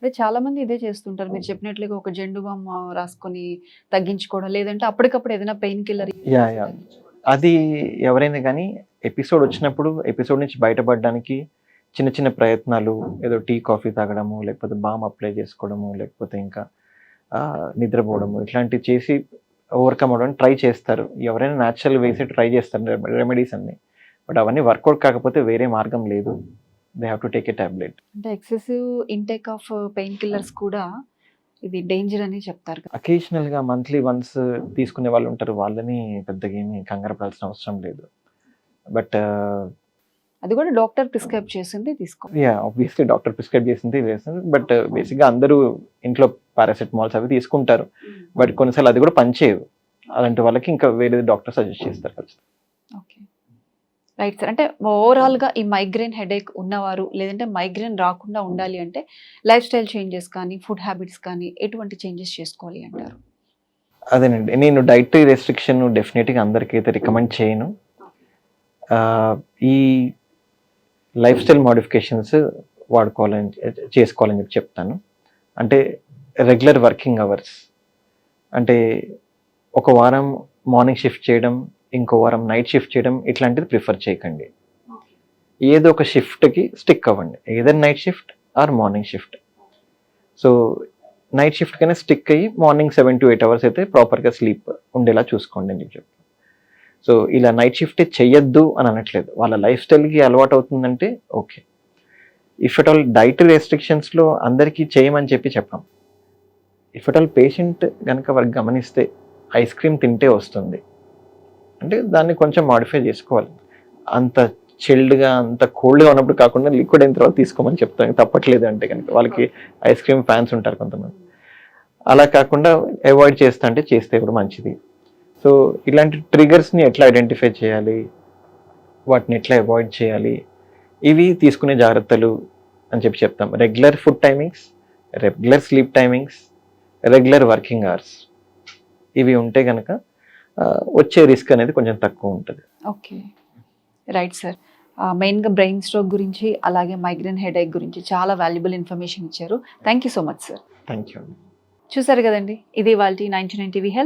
అంటే చాలా మంది ఇదే చేస్తుంటారు. మీరు చెప్పినట్లుగా ఒక జెండు బామ్ రాసుకొని తగ్గించుకోవడం. లేదంటే అప్పటికప్పుడు ఏదైనా పెయిన్ కిల్లర్ యాహ్! యాహ్! అది ఎవరైనా గానీ ఎపిసోడ్ వచ్చినప్పుడు ఎపిసోడ్ నుంచి బయటపడడానికి చిన్న చిన్న ప్రయత్నాలు ఏదో టీ, కాఫీ తాగడము, లేకపోతే బామ్ అప్లై చేసుకోవడము, లేకపోతే ఇంకా నిద్రపోవడము ఇట్లాంటివి చేసి ఓవర్‌కమ్ అవ్వడానికి ట్రై చేస్తారు. ఎవరైనా నేచురల్ వేసే ట్రై చేస్తారు రెమెడీస్ అన్నీ. బట్ అవన్నీ వర్కౌట్ కాకపోతే వేరే మార్గం లేదు. They have to take a tablet. అంటే excessive intake of painkillers కూడా ఇది డేంజర్ అని చెప్తారు కదా! అకేషనల్‌గా మంత్లీ వన్స్ తీసుకునే వాళ్ళుంటారు. వాళ్ళని పెద్దగా ఏమి కంగారు పడాల్సిన అవసరం లేదు. బట్ అది కూడా డాక్టర్ ప్రిస్క్రైబ్ చేసింది తీసుకో. యాహ్! ఆబ్వియస్‌లీ డాక్టర్ ప్రిస్క్రైబ్ చేసింది వేస్తుంది. బట్ బేసిక్‌గా అందరూ ఇంట్లో పారాసెటమాల్స్ అవి తీసుకుంటారు. బట్ కొన్నిసార్లు అది కూడా పనిచేయవు. అలాంటి వాళ్ళకి ఇంకా వేరేది డాక్టర్ సజెస్ట్ చేస్తారు ఖచ్చితంగా. ఓకే. Right sir. అంటే ఓవరాల్‌గా ఈ మైగ్రేన్ హెడేక్ ఉన్నవారు లేదంటే మైగ్రేన్ రాకుండా ఉండాలి అంటే లైఫ్ స్టైల్ చేంజెస్ కానీ, ఫుడ్ హ్యాబిట్స్ కానీ ఎటువంటి చేంజెస్ చేసుకోవాలి అంటారు? అదేనండి. నేను డైటరీ రెస్ట్రిక్షన్ డెఫినిట్‌గా అందరికైతే రికమెండ్ చేయను. ఈ లైఫ్ స్టైల్ మోడిఫికేషన్స్ వాడుకోవాలని చేసుకోవాలని చెప్పి చెప్తాను. అంటే రెగ్యులర్ వర్కింగ్ అవర్స్. అంటే ఒక వారం మార్నింగ్ షిఫ్ట్ చేయడం, ఇంకో వారం నైట్ షిఫ్ట్ చేయడం ఇట్లాంటిది ప్రిఫర్ చేయకండి. ఏదో ఒక షిఫ్ట్‌కి స్టిక్ అవ్వండి. Either night shift or morning shift. So night shift కైనా స్టిక్ అయ్యి మార్నింగ్ 7-8 అవర్స్ అయితే ప్రాపర్‌గా స్లీప్ ఉండేలా చూసుకోండి అని చెప్పి చెప్తాను. సో ఇలా నైట్ షిఫ్టే చెయ్యొద్దు అని అనట్లేదు. వాళ్ళ లైఫ్ స్టైల్‌కి అలవాటు అవుతుందంటే okay. If at all dietary రెస్ట్రిక్షన్స్‌లో అందరికీ చేయమని చెప్పి చెప్పం. ఇఫ్ ఎట్ ఆల్ పేషెంట్ గనక వారికి గమనిస్తే ఐస్ క్రీమ్ తింటే వస్తుంది. అంటే దాన్ని కొంచెం మోడిఫై చేసుకోవాలి. అంత చిల్డ్‌గా, అంత కోల్డ్‌గా ఉన్నప్పుడు కాకుండా లిక్విడ్ అయిన తర్వాత తీసుకోమని చెప్తాను. తప్పట్లేదు అంటే గనక. వాళ్ళకి ఐస్ క్రీమ్ ఫ్యాన్స్ ఉంటారు కొంతమంది. అలా కాకుండా అవాయిడ్ చేస్తా అంటే చేస్తే కూడా మంచిది. సో ఇలాంటి ట్రిగర్స్‌ని ఎట్లా ఐడెంటిఫై చేయాలి? వాటిని ఎట్లా అవాయిడ్ చేయాలి? ఇవి తీసుకునే జాగ్రత్తలు అని చెప్పి చెప్తాం. Regular food timings, regular sleep timings, regular working hours. ఇవి ఉంటే గనక వచ్చే రిస్క్ అనేది కొంచెం తక్కువ ఉంటది. ఓకే. Right sir. మెయిన్‌గా బ్రెయిన్ స్ట్రోక్ గురించి అలాగే మైగ్రేన్ హెడేక్ గురించి చాలా వాల్యుబుల్ ఇన్ఫర్మేషన్ ఇచ్చారు. Thank you so much sir. Thank you. చూసారు కదండి. ఇది ఇవాల్టి 99 టీవీ హెల్త్.